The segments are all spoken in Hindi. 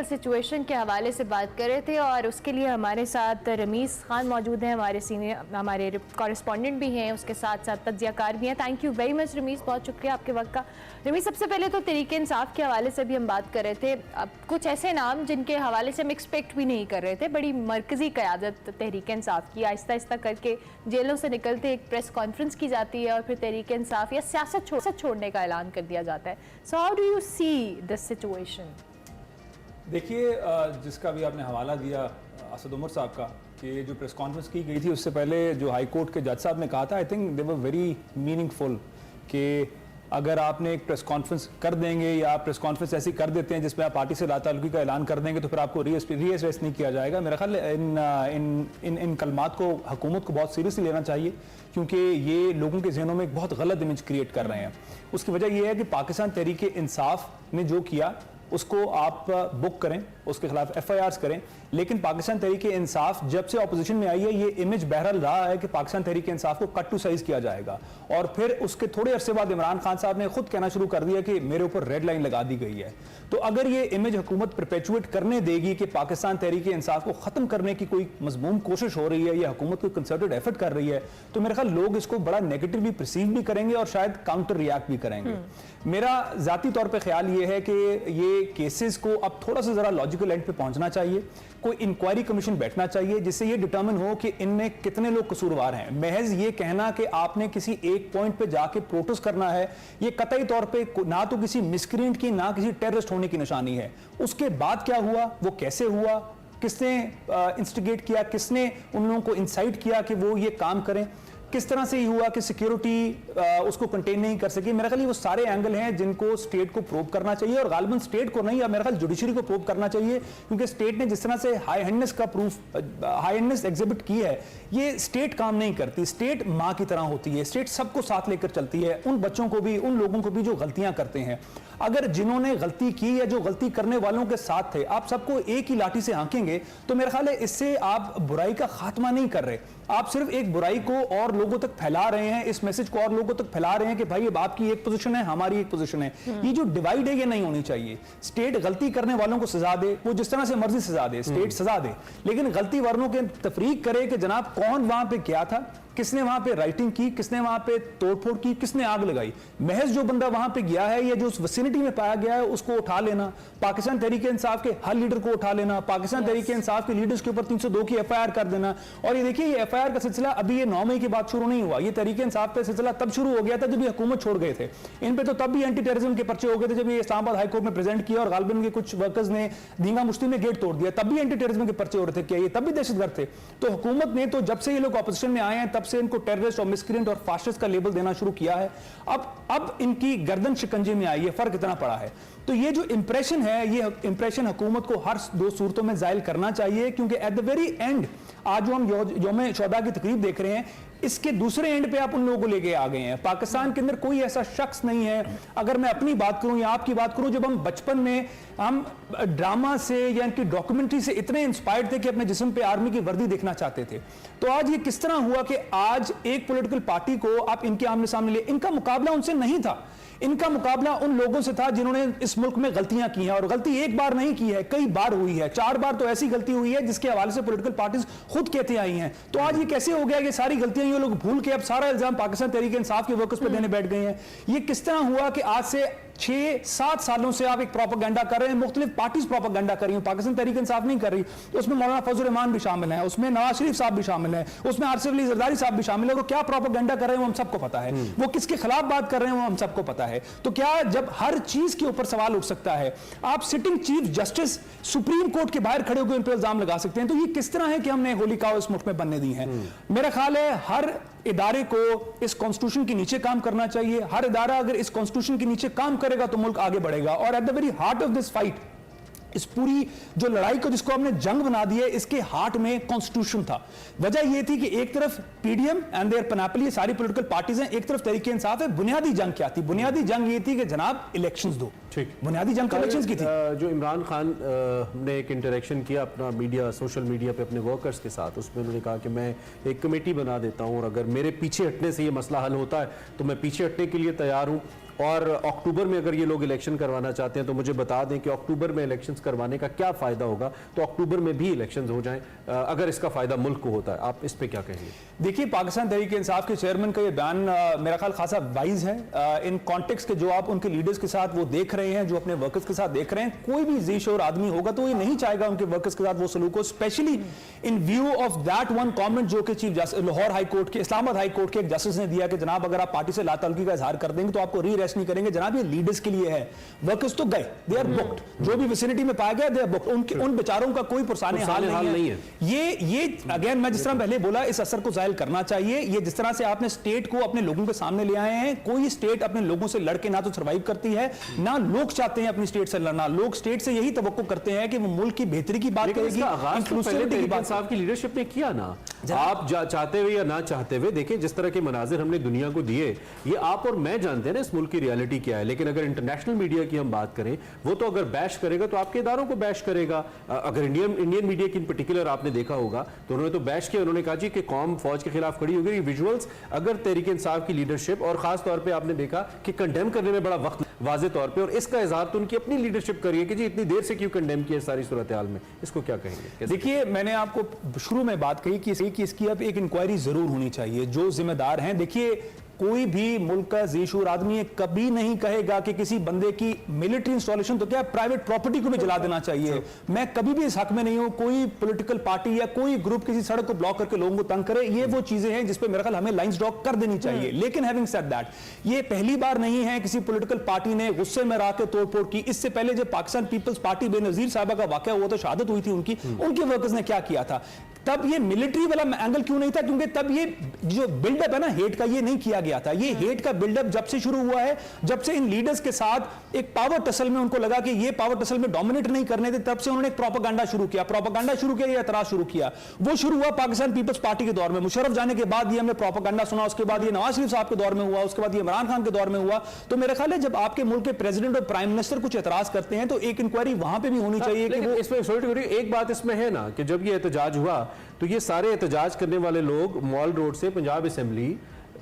सिचुएशन के हवाले से बात कर रहे थे और उसके लिए हमारे साथ रमीज़ खान मौजूद हैं, हमारे कॉरेस्पॉन्डेंट भी हैं, उसके साथ साथ तज्जियाकार भी हैं। Thank you very much Ramiz, बहुत शुक्रिया आपके वक्त का। रमीज़, सबसे पहले तो तहरीक इंसाफ के हवाले से भी हम बात कर रहे थे। अब कुछ ऐसे नाम जिनके हवाले से हम एक्सपेक्ट भी नहीं कर रहे थे, बड़ी मरकज़ी क़यादत तहरीक इंसाफ की, आहिस्ता आहिस्ता करके जेलों से निकलते एक प्रेस कॉन्फ्रेंस की जाती है और फिर तहरीक इंसाफ या सियासत छोड़ने का ऐलान कर दिया जाता है। So how do you see this situation? देखिए, जिसका भी आपने हवाला दिया असद उमर साहब का कि जो प्रेस कॉन्फ्रेंस की गई थी उससे पहले जो हाई कोर्ट के जज साहब ने कहा था, I think they were very meaningful कि अगर आपने एक प्रेस कॉन्फ्रेंस कर देंगे या आप प्रेस कॉन्फ्रेंस ऐसी कर देते हैं जिसमें आप पार्टी से लाताल्लुकी का ऐलान कर देंगे तो फिर आपको रीअरेस्ट नहीं किया जाएगा। मेरा ख्याल इन कलमात को हुकूमत को बहुत सीरियसली लेना चाहिए, क्योंकि ये लोगों के जहनों में एक बहुत गलत इमेज क्रिएट कर रहे हैं। उसकी वजह यह है कि पाकिस्तान तहरीक इंसाफ ने जो किया उसको आप बुक करें, उसके खिलाफ FIRs करें, लेकिन पाकिस्तान तहरीक इंसाफ जब से ऑपोजिशन में आई है ये इमेज बहरहाल रहा है कि पाकिस्तान तहरीक इंसाफ को कट टू साइज किया जाएगा। और फिर उसके थोड़े अरसे बाद इमरान खान साहब ने खुद कहना शुरू कर दिया कि मेरे ऊपर रेड लाइन लगा दी गई है। तो अगर ये इमेज हुकूमत परपेचुएट करने देगी कि पाकिस्तान तहरीक इंसाफ को खत्म करने की कोई मजमूम कोशिश हो रही है या हुकूमत कोई कंसर्टेड एफर्ट कर रही है, तो मेरे ख्याल लोग इसको बड़ा नेगेटिवली परसीव भी करेंगे और शायद काउंटर रिएक्ट भी करेंगे। मेरा जाती तौर पर ख्याल ये है कि ये केसेस को अब थोड़ा सा जरा लॉजिकल एंड पे पहुंचना चाहिए। कोई इंक्वायरी कमीशन बैठना चाहिए जिससे ये डिटर्मिन हो कि इनमें कितने लोग कसूरवार हैं। महज ये कहना कि आपने किसी एक पॉइंट पे जाके प्रोटेस्ट करना है, ये कतई तौर पे ना तो किसी मिसक्रिएंट की ना किसी टेररिस्ट होने की निशानी है। उसके बाद क्या हुआ, वो कैसे हुआ, किसने इंस्टिगेट किया, किसने उन लोगों को इंसाइट किया कि वो ये काम करें, किस तरह से ये हुआ कि सिक्योरिटी उसको कंटेन नहीं कर सकी। मेरा ख्याल वो सारे एंगल हैं जिनको स्टेट को प्रूव करना चाहिए और गालिबन स्टेट को नहीं, मेरा ख्याल जुडिशरी को प्रूव करना चाहिए, क्योंकि स्टेट ने जिस तरह से हाई हैंडनेस एग्जिबिट की है, ये स्टेट काम नहीं करती। स्टेट माँ की तरह होती है, स्टेट सबको साथ लेकर चलती है, उन बच्चों को भी, उन लोगों को भी जो गलतियां करते हैं। अगर जिन्होंने गलती की या जो गलती करने वालों के साथ थे आप सबको एक ही लाठी से हाँकेंगे तो मेरा ख्याल है इससे आप बुराई का खात्मा नहीं कर रहे, आप सिर्फ एक बुराई को और लोगों तक फैला रहे हैं, इस मैसेज को और लोगों तक फैला रहे हैं कि भाई अब आपकी एक पोजीशन है, हमारी एक पोजीशन है। ये जो डिवाइड है ये नहीं होनी चाहिए। स्टेट गलती करने वालों को सजा दे, वो जिस तरह से मर्जी सजा दे, स्टेट सजा दे, लेकिन गलती वालों के तफरीक करे कि जनाब कौन वहां पे क्या था, किसने वहां पे राइटिंग की, किसने वहां पे तोड़फोड़ की, किसने आग लगाई। महज जो बंदा वहां पे गया है या जो उस विसिनिटी में पाया गया है उसको उठा लेना, पाकिस्तान तहरीक इंसाफ के हर लीडर को उठा लेना, पाकिस्तान तहरीक इंसाफ के लीडर्स के ऊपर 302 की FIR कर देना। और ये देखिए ये FIR का सिलसिला अभी ये 9 मई के बाद शुरू नहीं हुआ, ये तहरीक इंसाफ का सिलसिला तब शुरू हो गया था जब ये हुकूमत छोड़ गए थे। इन पे तो तब भी एंटी टेररिज्म के पर्चे हो गए थे जब ये इस्लामाबाद हाई कोर्ट में प्रेजेंट किया और गालिबन के कुछ वर्कर्स ने धींगा मुश्ती में गेट तोड़ दिया, तब भी एंटी टेररिज्म के पर्चे हो रहे थे, क्या ये तब भी दहशतगर्द थे? तो हुकूमत ने तो जब से ये लोग ऑपोजिशन में आए हैं तब से इनको टेररिस्ट और मिसक्रिएंट और फाशिस्ट का लेबल देना शुरू किया है। अब इनकी गर्दन शिकंजे में आई है, फर्क इतना पड़ा है। तो ये जो इंप्रेशन है, ये इंप्रेशन हुकूमत को हर दो सूरतों में जाहिर करना चाहिए, क्योंकि एट द वेरी एंड आज जो हम यौम शुहदा की तकरीब देख रहे हैं, इसके दूसरे एंड पे आप उन लोगों को लेके आ गए हैं। पाकिस्तान के अंदर कोई ऐसा शख्स नहीं है, अगर मैं अपनी बात करूं या आपकी बात करूं, जब हम बचपन में हम ड्रामा से या इनकी डॉक्यूमेंट्री से इतने इंस्पायर्ड थे कि अपने जिस्म पे आर्मी की वर्दी देखना चाहते थे, तो आज ये किस तरह हुआ कि आज एक पॉलिटिकल पार्टी को आप इनके आमने सामने ले, इनका मुकाबला उनसे नहीं था, इनका मुकाबला उन लोगों से था जिन्होंने इस मुल्क में गलतियां की हैं, और गलती एक बार नहीं की है, कई बार हुई है, 4 बार तो ऐसी गलती हुई है जिसके हवाले से पॉलिटिकल पार्टीज खुद कहते आई हैं। तो आज ये कैसे हो गया कि सारी गलतियां ये लोग भूल के अब सारा इल्जाम पाकिस्तान तहरीक इंसाफ के वर्कर्स पर देने बैठ गए हैं? ये किस तरह हुआ कि आज से 6-7 सालों से आप एक प्रोपेगेंडा कर रहे हैं, मुख्तलिफ पार्टीज प्रोपेगेंडा कर रही हैं, पाकिस्तान तहरीक इंसाफ नहीं कर रही, तो उसमें मौलाना फजल रहमान भी शामिल हैं, उसमें नवाज शरीफ साहब भी शामिल हैं, उसमें आसिफ अली जरदारी साहब भी शामिल है। वो क्या प्रोपेगेंडा कर रहे हैं वो हम सबको पता है, वो किसके खिलाफ बात कर रहे हैं वो हम सबको पता है। तो क्या जब हर चीज के ऊपर सवाल उठ सकता है, आप sitting chief justice supreme court के बाहर खड़े होकर इन पर इल्जाम लगा सकते हैं, तो ये किस तरह है कि हमने होली काव इस मुल्क में बनने दी है? मेरा ख्याल है हर इदारे को इस कॉन्स्टिट्यूशन के नीचे काम करना चाहिए। हर इदारा अगर इस कॉन्स्टिट्यूशन के नीचे काम करेगा तो मुल्क आगे बढ़ेगा। और at the very heart of this fight, इस पूरी जो लड़ाई को जिसको हमने जंग बना दी है, इसके हार्ट में कॉन्स्टिट्यूशन था। वजह यह थी कि एक तरफ पीडीएम एंड देयर पैनोप्ली, सारी पॉलिटिकल पार्टीज हैं, एक तरफ तहरीक इंसाफ है। बुनियादी जंग क्या थी? बुनियादी जंग ये थी कि जनाब इलेक्शंस दो। ठीक, बुनियादी जंग इलेक्शंस की थी। जो इमरान खान ने एक इंटरेक्शन किया अपना मीडिया, सोशल मीडिया पे अपने वर्कर्स के साथ, उसमें उन्होंने कहा कि मैं एक कमेटी बना देता हूं और अगर मेरे पीछे हटने से ये मसला हल होता है तो मैं पीछे हटने के लिए तैयार हूं। और अक्टूबर में अगर ये लोग इलेक्शन करवाना चाहते हैं तो मुझे बता दें कि अक्टूबर में इलेक्शंस करवाने का क्या फायदा होगा, तो अक्टूबर में भी इलेक्शंस हो जाएं अगर इसका फायदा मुल्क को होता है। आप इस पे क्या कहेंगे? देखिए, पाकिस्तान तहरीक इंसाफ के चेयरमैन का ये बयान मेरा ख्याल खासा वाइज है इन कॉन्टेक्स्ट के जो आप उनके लीडर्स के साथ वो देख रहे हैं, जो अपने वर्कर्स के साथ देख रहे हैं। कोई भी ज़ीशोर आदमी होगा तो ये नहीं चाहेगा उनके वर्कर्स के साथ वो सलूक हो, specially in view of that one comment जो कि chief justice Lahore high court के, इस्लामाबाद हाई कोर्ट के एक जस्टिस ने दिया कि जनाब अगर आप पार्टी से लाताल्लुकी का इजहार कर देंगे तो आपको री अरेस्ट नहीं करेंगे। जनाब ये लीडर्स के लिए है, वर्कर्स तो गए, दे आर बुक्ड, जो भी विसिनिटी में पाया गया दे आर बुक्ड, उन बेचारों का कोई पुरसाने हाल नहीं है। ये अगेन मैं जिस तरह पहले बोला, इस असर को जाहिर करना चाहिए। ये जिस तरह से आपने स्टेट को अपने लोगों के सामने ले आए हैं, कोई स्टेट अपने लोगों से लड़के ना तो सर्वाइव करती है, ना लोग चाहते हैं अपनी स्टेट से लड़ना। लोग स्टेट से यही तवक्को करते हैं कि वो मुल्क की बेहतरी की बात करेगी, इंक्लूसिविटी की बात। साहब की लीडरशिप ने किया ना, आप चाहते हुए या ना चाहते हुए, देखिए जिस तरह के मनाजिर हमने दुनिया को दिए, ये आप और मैं जानते हैं ना इस मुल्क की रियलिटी क्या है। लेकिन अगर इंटरनेशनल मीडिया की हम बात करें, वो तो अगर बैश करेगा तो आपके इदारों को बैश करेगा। अगर इंडियन मीडिया की इन पर्टिकुलर आपने देखा होगा तो उन्होंने तो बैश किया, उन्होंने कहा जी कि कौम फौज के खिलाफ खड़ी हो गई। विजुअल्स अगर तहरीक इंसाफ की लीडरशिप और खास तौर पे आपने देखा कि कंडेम करने में बड़ा वक्त वाज़े तौर पे, और इसका इजहार तो उनकी अपनी लीडरशिप करी है कि जी इतनी देर से क्यों कंडेम किया सारी सूरत हाल में, इसको क्या कहेंगे? देखिए, मैंने आपको शुरू में बात कही कि इसकी अब एक इंक्वायरी जरूर होनी चाहिए। जो जिम्मेदार हैं, देखिए कोई भी मुल्क का ज़ीशूर आदमी कभी नहीं कहेगा कि किसी बंदे की मिलिट्री इंस्टॉलेशन तो क्या प्राइवेट प्रॉपर्टी को भी जला देना चाहिए। मैं कभी भी इस हक में नहीं हूं कोई पॉलिटिकल पार्टी या कोई ग्रुप किसी सड़क को ब्लॉक करके लोगों को तंग करे। ये वो चीजें हैं जिस पे मेरा ख्याल हमें लाइंस ड्रॉ कर देनी चाहिए। लेकिन हैविंग सेड दैट, ये पहली बार नहीं है किसी पॉलिटिकल पार्टी ने गुस्से में रह के तोड़फोड़ की। इससे पहले जब पाकिस्तान पीपल्स पार्टी बेनजीर साहबा का वाकया हुआ तो शहादत हुई थी उनके वर्कर्स ने क्या किया था, तब ये मिलिट्री वाला एंगल क्यों नहीं था? क्योंकि तब ये जो बिल्डअप है ना हेट का, ये नहीं किया गया था। ये हेट का बिल्डअप जब से शुरू हुआ है, जब से इन लीडर्स के साथ एक पावर टसल में उनको लगा कि ये पावर टसल में डोमिनेट नहीं करने थे, तब से उन्होंने एक प्रोपेगेंडा शुरू किया, ये एतराज शुरू किया। वो शुरू हुआ पाकिस्तान पीपल्स पार्टी के दौर में, मुशर्रफ जाने के बाद ये हमने प्रोपेगेंडा सुना, उसके बाद ये नवाज शरीफ साहब के दौर में हुआ, उसके बाद ये इमरान खान के दौर में हुआ। तो मेरा ख्याल है जब आपके मुल्क के प्रेसिडेंट और प्राइम मिनिस्टर कुछ एतराज करते हैं तो एक इंक्वायरी वहां पर भी होनी चाहिए कि वो इसमें एक बात इसमें है ना कि जब ये एहतजाज हुआ तो ये सारे एहतजाज करने वाले लोग मॉल रोड से पंजाब असेंबली,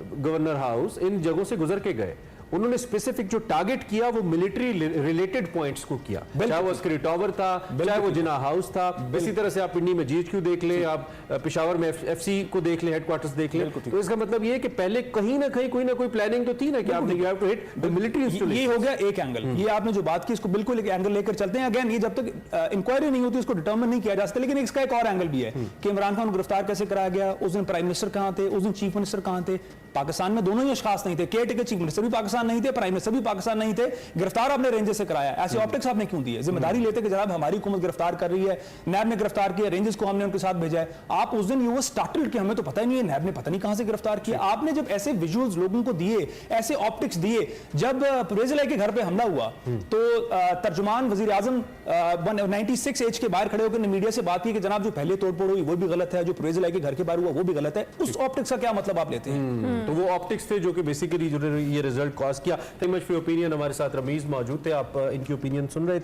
गवर्नर हाउस, इन जगहों से गुजर के गए। उन्होंने स्पेसिफिक जो टारगेट किया वो मिलिट्री रिलेटेड पॉइंट्स को किया, चाहे वो अस्करी टावर था, चाहे वो जिना हाउस था। इसी तरह से आप पिंडी में जीएचक्यू देख ले, आप पेशावर में एफसी को देख ले, हेडक्वार्टर्स देख ले। तो इसका मतलब ये है कि पहले कहीं ना कहीं कोई ना कोई प्लानिंग तो थी ना कि आपने you have to hit the military installation. ये हो गया एक एंगल। ये आपने जो बात की इसको बिल्कुल एक एंगल लेकर चलते हैं। अगेन ये जब तक इंक्वायरी नहीं होती इसको डिटर्मिन नहीं किया जा सकता। लेकिन इसका एक और एंगल भी है कि इमरान खान को गिरफ्तार कैसे कराया गया, उस दिन प्राइम मिनिस्टर कहां थे, उस दिन चीफ मिनिस्टर कहां थे? पाकिस्तान में दोनों ही अशखास नहीं थे, केयर टेकर चीफ मिनिस्टर भी पाकिस्तान नहीं थे, प्राइम मिनिस्टर भी पाकिस्तान नहीं थे। गिरफ्तार आपने रेंजेस से कराया, ऐसे ऑप्टिक्स आपने क्यों दिए? जिम्मेदारी लेते कि जनाब हमारी हुकूमत गिरफ्तार कर रही है, नैब ने गिरफ्तार किया, रेंजेस को हमने उनके साथ भेजा है। आप उस दिन यू वर स्टार्टल्ड कि हमें तो पता ही नहीं है, नैब ने पता नहीं कहां से गिरफ्तार किया। आपने जब ऐसे विजुअल्स लोगों को दिए, ऐसे ऑप्टिक्स दिए, जब परवेज़ के घर पे हमला हुआ तो तर्जुमान वजीर आजम 96 एज के बाहर खड़े होकर मीडिया से बात की कि जनाब जो पहले तोड़फोड़ हुई वो भी गलत है, जो परवेज़ के घर के बाहर हुआ वो भी गलत है। उस ऑप्टिक्स का क्या मतलब आप लेते हैं? तो वो ऑप्टिक्स थे जो कि बेसिकली ये रिजल्ट कॉज किया। Thank you much for opinion. हमारे साथ रमीज मौजूद थे, आप इनकी ओपिनियन सुन रहे थे।